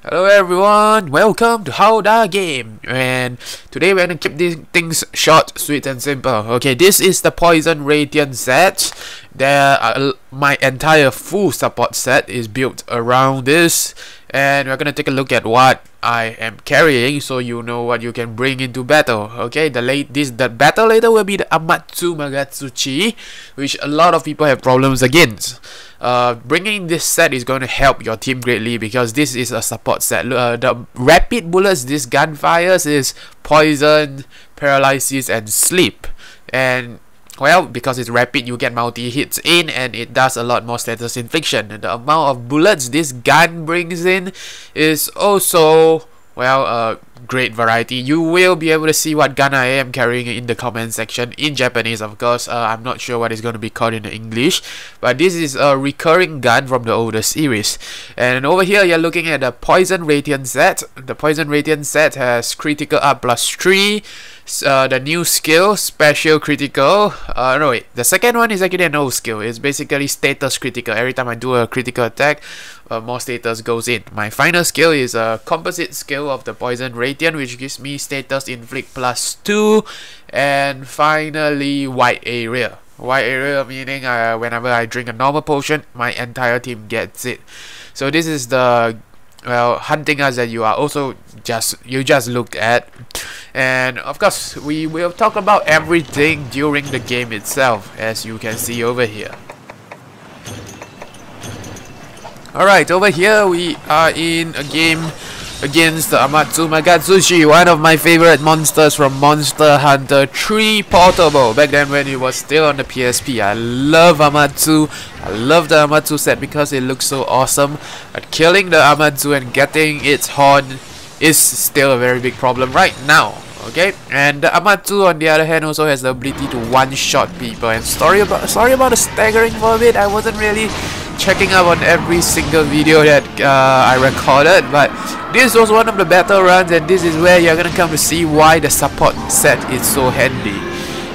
Hello everyone, welcome to How Da Game, and today we're gonna keep these things short, sweet and simple. Okay, this is the Poison Rathian set. My entire full support set is built around this, and we're gonna take a look at what I am carrying so you know what you can bring into battle. Okay, the battle later will be the Amatsumagatsuchi, which a lot of people have problems against. Bringing this set is going to help your team greatly because this is a support set. The rapid bullets this gun fires is poison, paralysis and sleep, and well, because it's rapid you get multi hits in and it does a lot more status infliction. And the amount of bullets this gun brings in is also, well, a great variety. You will be able to see what gun I am carrying in the comment section in Japanese, of course. I'm not sure what it's going to be called in English, but this is a recurring gun from the older series. And over here you're looking at the Poison Rathian set. The Poison Rathian set has critical up +3, the new skill, special critical. No wait, the second one is actually an old skill. It's basically status critical. Every time I do a critical attack, more status goes in. My final skill is a composite skill of the Poison Rathian, which gives me status inflict +2, and finally white area. White area meaning whenever I drink a normal potion, my entire team gets it. So this is the, well, hunting us that you are also just looked at. And of course we will talk about everything during the game itself, as you can see over here. Alright, over here we are in a game against the Amatsumagatsuchi, one of my favorite monsters from Monster Hunter 3 Portable, back then when it was still on the PSP. I love Amatsu. I love the Amatsu set because it looks so awesome, but killing the Amatsu and getting its horn is still a very big problem right now. Okay, and the Amatsu on the other hand also has the ability to one-shot people. And sorry about the staggering for a bit. I wasn't really checking up on every single video that I recorded, but this was one of the battle runs, and this is where you're gonna come to see why the support set is so handy.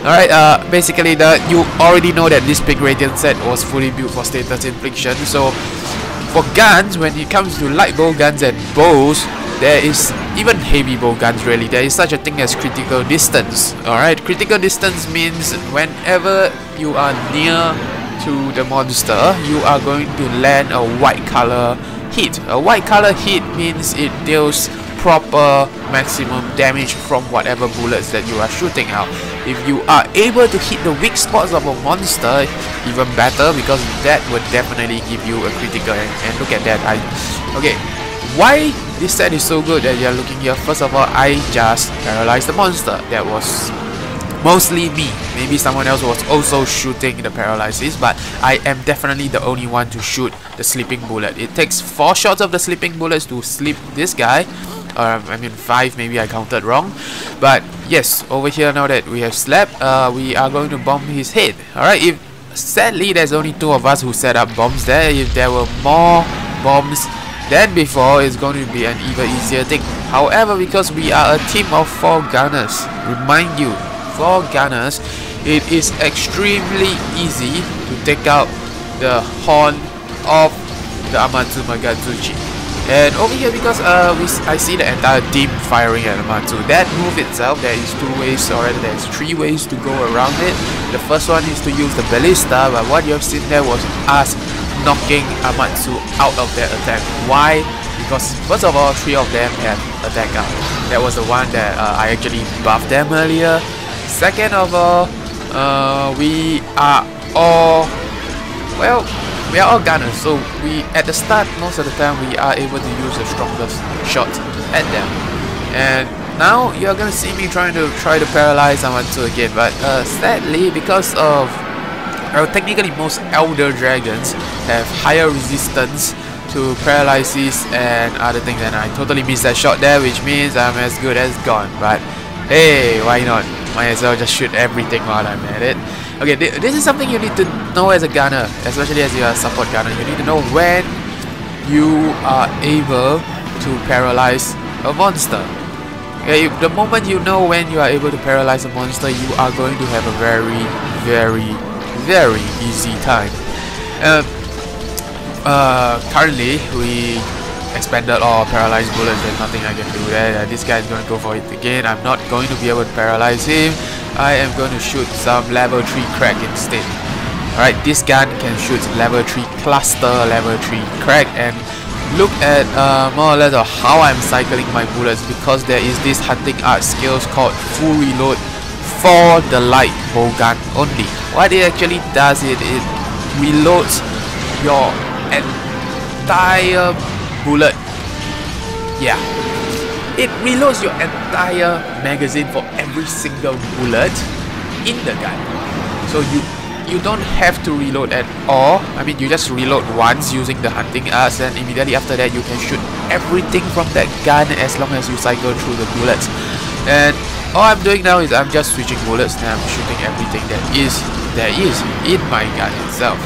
Alright, basically you already know that this Pink Radiant set was fully built for status infliction. So for guns, when it comes to light bow guns and bows, there is even heavy bow guns really, there is such a thing as critical distance. Alright, critical distance means whenever you are near to the monster, you are going to land a white color hit. A white color hit means it deals proper maximum damage from whatever bullets that you are shooting out. If you are able to hit the weak spots of a monster, even better, because that would definitely give you a critical. And look at that. Okay, why this set is so good that you're looking here? First of all, I just paralyzed the monster. That was mostly me. Maybe someone else was also shooting the paralysis, but I am definitely the only one to shoot the sleeping bullet. It takes 4 shots of the sleeping bullets to sleep this guy. I mean 5, maybe I counted wrong. But yes, over here now that we have slept, we are going to bomb his head. Alright, sadly there's only 2 of us who set up bombs there. If there were more bombs than before, it's going to be an even easier thing. However, because we are a team of 4 gunners, remind you, 4 gunners, it is extremely easy to take out the horn of the Amatsumagatsuchi. And over here, because I see the entire team firing at Amatsu, that move itself, there is 2 ways, or rather there's 3 ways to go around it. The first one is to use the ballista, but what you have seen there was us knocking Amatsu out of their attack. Why? Because first of all, 3 of them have attack up. That was the one that I actually buffed them earlier. Second of all, we are all gunners, so we at the start most of the time we are able to use the strongest shots at them. And now you're gonna see me try to paralyze Amatsu again, but sadly, because of technically most elder dragons have higher resistance to paralysis and other things, and I totally missed that shot there, which means I'm as good as gone. But hey, why not? Might as well just shoot everything while I'm at it. Okay, this is something you need to know as a gunner, especially as you are a support gunner. You need to know when you are able to paralyze a monster. Okay, the moment you know when you are able to paralyze a monster, you are going to have a very, very, very easy time. Currently, we expanded or paralyzed bullets. There's nothing I can do there. This guy is going to go for it again. I'm not going to be able to paralyze him. I am going to shoot some level 3 crack instead. Alright, this gun can shoot level 3 cluster, level 3 crack, and look at more or less of how I'm cycling my bullets, because there is this hunting art skills called full reload for the light bow gun only. What it actually does, it reloads your entire bullet. Yeah, it reloads your entire magazine for every single bullet in the gun. So you don't have to reload at all. I mean, you just reload once using the hunting arts, and immediately after that you can shoot everything from that gun as long as you cycle through the bullets. And all I'm doing now is I'm just switching bullets and I'm shooting everything there is in my gun itself.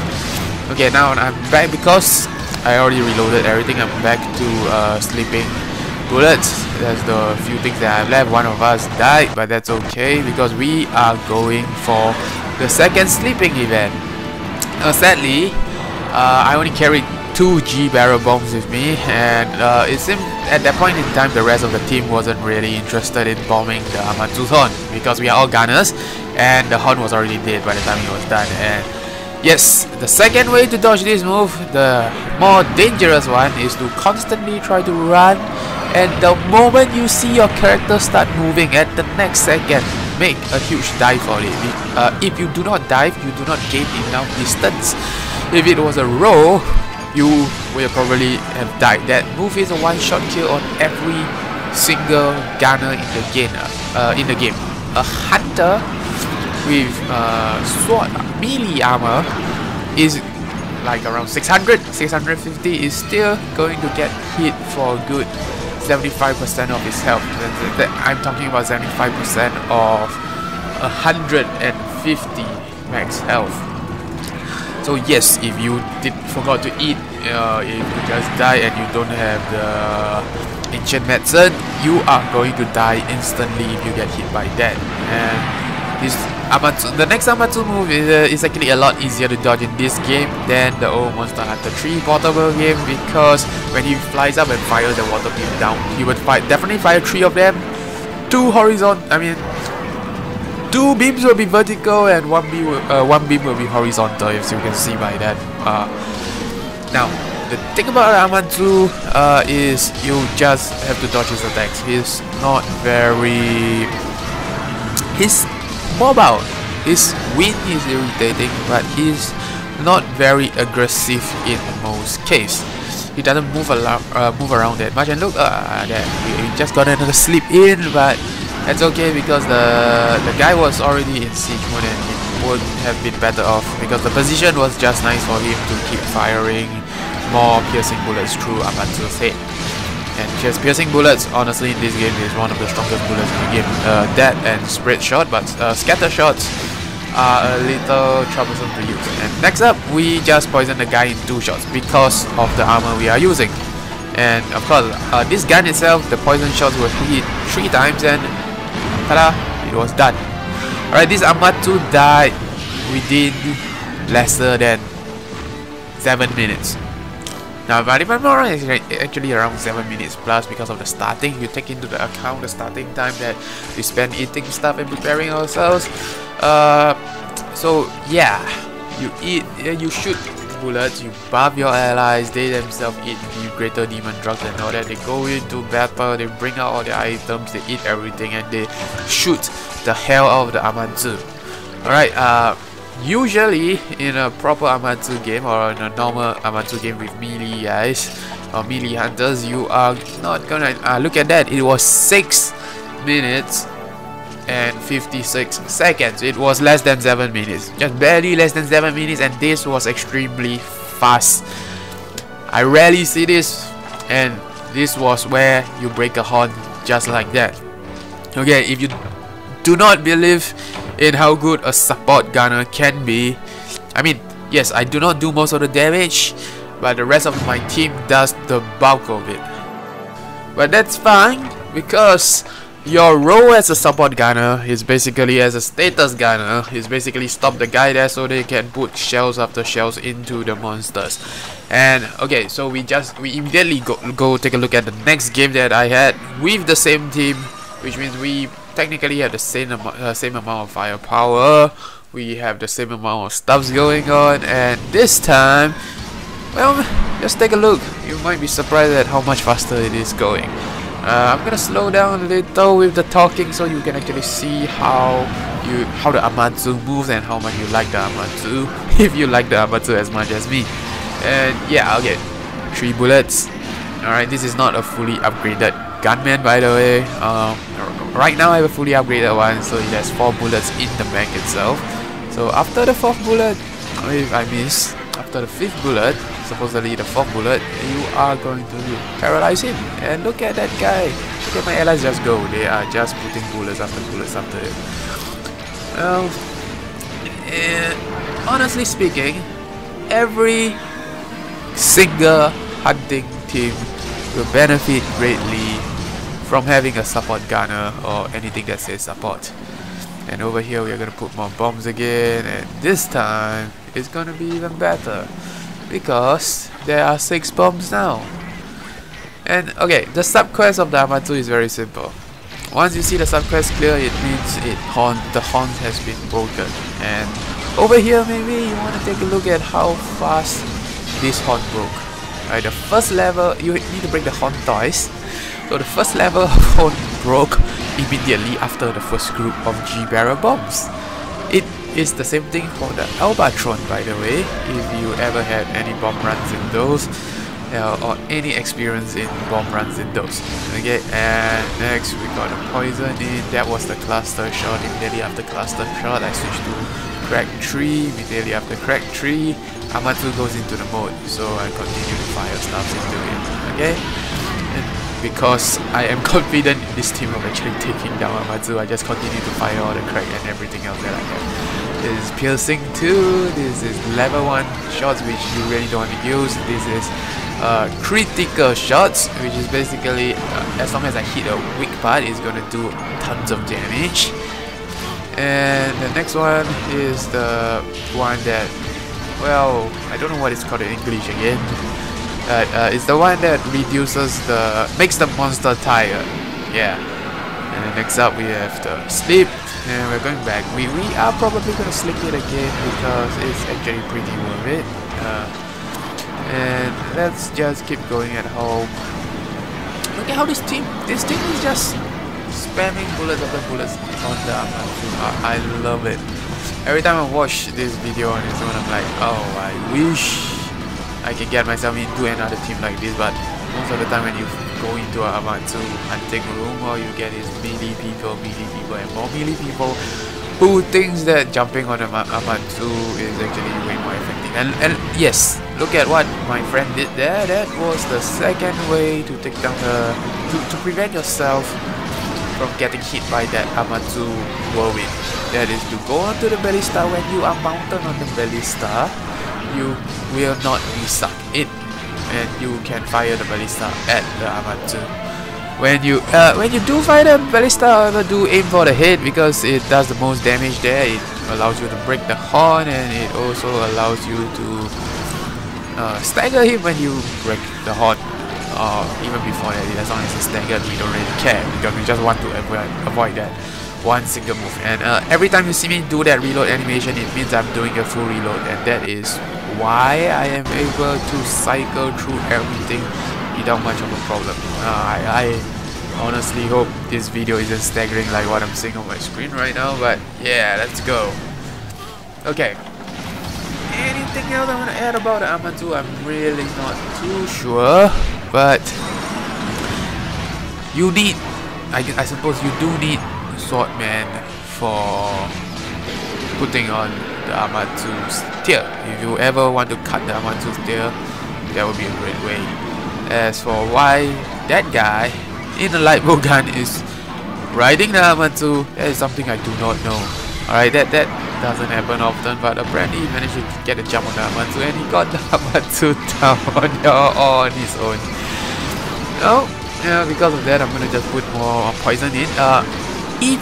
Okay, now I'm back because I already reloaded everything. I'm back to sleeping bullets. There's the few things that I've left. One of us died, but that's okay because we are going for the second sleeping event. Sadly, I only carried 2 G barrel bombs with me, and it seemed at that point in time the rest of the team wasn't really interested in bombing the Amatsu's horn because we are all gunners and the horn was already dead by the time it was done. And yes, the second way to dodge this move, the more dangerous one, is to constantly try to run, and the moment you see your character start moving, at the next second make a huge dive for it. If you do not dive, you do not gain enough distance. If it was a roll, you will probably have died. That move is a one-shot kill on every single gunner in the game. A hunter with sword melee armor is like around 600, 650 is still going to get hit for a good 75% of his health. I'm talking about 75% of 150 max health. So yes, if you forgot to eat, if you just die and you don't have the ancient medicine, you are going to die instantly if you get hit by that. And this the next Amatsu move is actually a lot easier to dodge in this game than the old Monster Hunter 3 portable game, because when he flies up and fires the water beam down, he would definitely fire 3 of them. 2 beams will be vertical and one beam will be horizontal, if you can see by that. Now, the thing about Amatsu is you just have to dodge his attacks. He's not very... He's mobile. His wind is irritating, but he's not very aggressive in most cases. He doesn't move around that much. And look, we just got another sleep in, but that's okay because the guy was already in siege mode and it would have been better off because the position was just nice for him to keep firing more piercing bullets through Amatsu's head. And just piercing bullets, honestly, in this game is one of the strongest bullets in the game. That and spread shot, but scatter shots are a little troublesome to use. And next up, we just poison the guy in 2 shots because of the armor we are using. And of course, this gun itself, the poison shots were hit 3 times and tada, it was done. Alright, this Amatsu died within lesser than 7 minutes. Now, but if I'm not wrong, it's actually around 7 minutes plus because of the starting. You take into the account the starting time that we spend eating stuff and preparing ourselves. So yeah, you eat, you shoot bullets, you buff your allies, they themselves eat greater demon drugs and all that. They go into battle, they bring out all their items, they eat everything, and they shoot the hell out of the Amatsu. Alright, usually in a proper Amatsu game or in a normal Amatsu game with melee guys or melee hunters, you are not gonna look at that. It was 6 minutes and 56 seconds. It was less than 7 minutes, just barely less than 7 minutes, and this was extremely fast. I rarely see this, and this was where you break a horn just like that. Okay, if you do not believe in how good a support gunner can be, I mean, yes, I do not do most of the damage, but the rest of my team does the bulk of it. But that's fine, because Your role as a support gunner is basically as a status gunner is basically stop the guy there so they can put shells after shells into the monsters. And okay, so we immediately go take a look at the next game that I had with the same team, which means we technically have the same amount of firepower, we have the same amount of stuffs going on, and this time, well, just take a look. You might be surprised at how much faster it is going. I'm gonna slow down a little with the talking so you can actually see how the Amatsu moves and how much you like the Amatsu, if you like the Amatsu as much as me. And yeah, okay, 3 bullets. Alright, this is not a fully upgraded gunman, by the way. Right now I have a fully upgraded one, so it has 4 bullets in the mag itself. So after the 4th bullet, if I miss, after the 5th bullet, supposedly the 4th bullet, you are going to paralyze him. And look at that guy. Look at my allies just go. They are just putting bullets after bullets after him. Well, honestly speaking, every single hunting team will benefit greatly from having a support gunner or anything that says support. And over here we are going to put more bombs again, and this time it's going to be even better because there are 6 bombs now. And okay, the subquest of the Amatsu is very simple. Once you see the subquest clear, it means the horn has been broken. And over here maybe you want to take a look at how fast this horn broke. Right, the first level, you need to break the horn twice. So the first level of horn broke immediately after the first group of G-barrel bombs. It is the same thing for the Albatron, by the way, if you ever had any bomb runs in those, or any experience in bomb runs in those. Okay, and next we got a poison in. That was the cluster shot. Immediately after cluster shot, I switched to crack 3. Immediately after crack 3, Amatsu goes into the mode, so I continue to fire stuff into it. Okay, and because I am confident in this team of actually taking down Amatsu, I just continue to fire all the crack and everything else that I have. This is piercing 2, this is level 1 shots which you really don't want to use, this is critical shots, which is basically as long as I hit a weak part, it's gonna do tons of damage. And the next one is the one that, well, I don't know what it's called in English again. It's the one that makes the monster tired. Yeah. And then next up we have the sleep, and we're going back. We are probably gonna sleep it again because it's actually pretty worth it. And let's just keep going at home. Look at how this team is just spamming bullets after bullets on the Amatsu. I love it. Every time I watch this video on its own, I'm like, oh, I wish I can get myself into another team like this. But most of the time when you go into a Amatsu hunting room, all you get is melee people and more melee people who thinks that jumping on a Amatsu is actually way more effective. And yes, look at what my friend did there. That was the second way to take down to prevent yourself from getting hit by that Amatsu whirlwind. That is to go onto the ballista. When you are mounted on the ballista, you will not be sucked in, and you can fire the ballista at the Amatsu. When you do fire the ballista, however, do aim for the head because it does the most damage there. It allows you to break the horn, and it also allows you to stagger him when you break the horn. Even before that, as long as it's staggered, we don't really care because we just want to avoid that one single move. And every time you see me do that reload animation, it means I'm doing a full reload, and that is why I am able to cycle through everything without much of a problem. I honestly hope this video isn't staggering like what I'm seeing on my screen right now, but yeah, let's go. Okay. Anything else I want to add about the Amatsu? I'm really not too sure, but you need, I suppose you do need Swordman for putting on the Amatsu's tail. If you ever want to cut the Amatsu's tail, that would be a great way. As for why that guy in the light bow gun is riding the Amatsu, that is something I do not know. Alright, that doesn't happen often, but apparently he managed to get a jump on the Amatsu, and he got the Amatsu down on his own. Now, Yeah, because of that, I'm gonna just put more poison in. If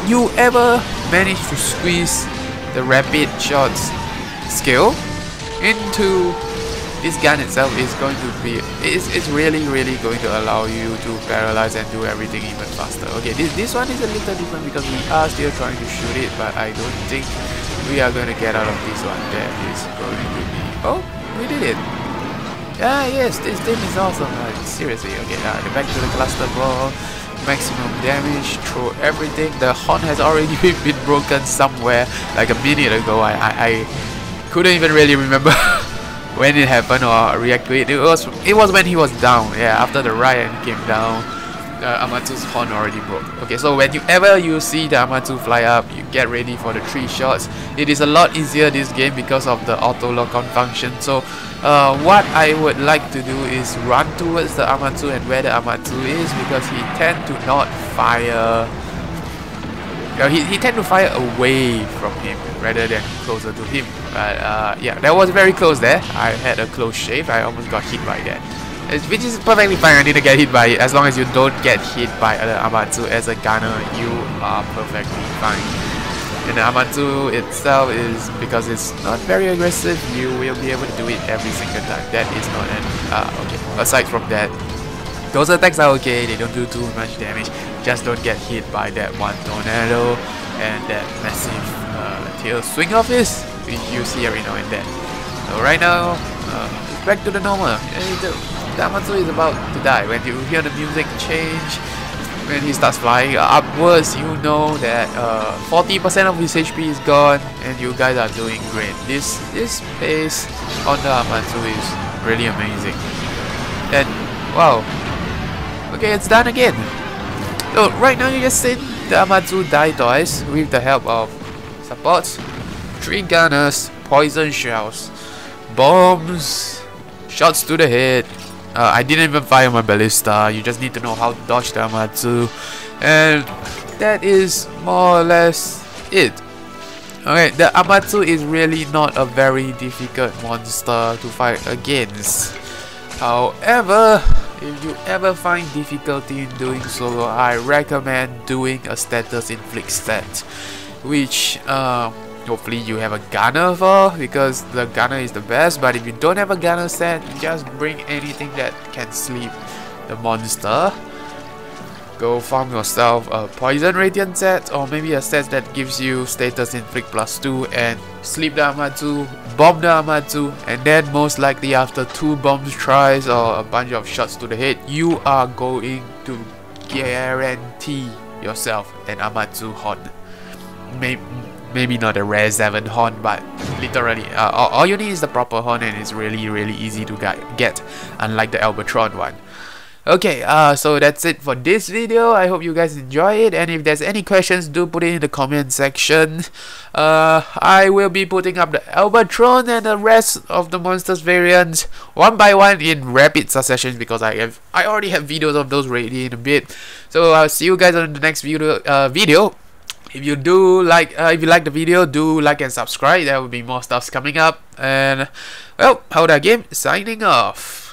you ever manage to squeeze the rapid shots skill into this gun itself, is going to be it's really going to allow you to paralyze and do everything even faster. Okay, this one is a little different because we are still trying to shoot it, but I don't think we are going to get out of this one. That is going to be, oh, we did it. Ah, yes, this thing is awesome. Seriously. Okay, back to the cluster ball. Maximum damage, throw everything. The horn has already been broken somewhere like a minute ago. I couldn't even really remember when it happened or react to it. It was when he was down. Yeah, after the riot came down, Amatsu's horn already broke. Okay, so whenever you see the Amatsu fly up, you get ready for the 3 shots. It is a lot easier this game because of the auto lock-on function. So what I would like to do is run towards the Amatsu and where the Amatsu is, because he tend to not fire. He tend to fire away from him rather than closer to him. But yeah, that was very close there. I had a close shave. I almost got hit by that. Which is perfectly fine. I didn't get hit by it. As long as you don't get hit by the Amatsu as a gunner, you are perfectly fine. And the Amatsu itself is, because it's not very aggressive, you will be able to do it every single time. That is not an okay. Aside from that, those attacks are okay. They don't do too much damage. Just don't get hit by that one tornado and that massive tail swing of his, which you see every now and then. So right now, it's back to the normal. The Amatsu is about to die. When you hear the music change, when he starts flying upwards, you know that 40% of his HP is gone, and you guys are doing great. This pace on the Amatsu is really amazing. And wow, okay, it's done again. So right now you just seen the Amatsu die twice with the help of supports, 3 gunners, poison shells, bombs, shots to the head. I didn't even fire my ballista. You just need to know how to dodge the Amatsu, and that is more or less it. Okay, the Amatsu is really not a very difficult monster to fight against. However, if you ever find difficulty in doing so, I recommend doing a status inflict set, which hopefully you have a gunner for, because the gunner is the best. But if you don't have a gunner set, just bring anything that can sleep the monster. Go farm yourself a poison radiant set, or maybe a set that gives you status inflict +2 and sleep the Amatsu, bomb the Amatsu, and then most likely after 2 bombs tries or a bunch of shots to the head, you are going to guarantee yourself an Amatsu horn. Maybe not a rare 7 horn, but literally all you need is the proper horn, and it's really easy to get, unlike the Albatron one. Okay, so that's it for this video. I hope you guys enjoy it, and if there's any questions, do put it in the comment section. I will be putting up the Albatron and the rest of the monsters variants one by one in rapid succession, because I already have videos of those ready in a bit. So I'll see you guys on the next video. If you like the video, do like and subscribe. There will be more stuffs coming up. And well, How That Game signing off.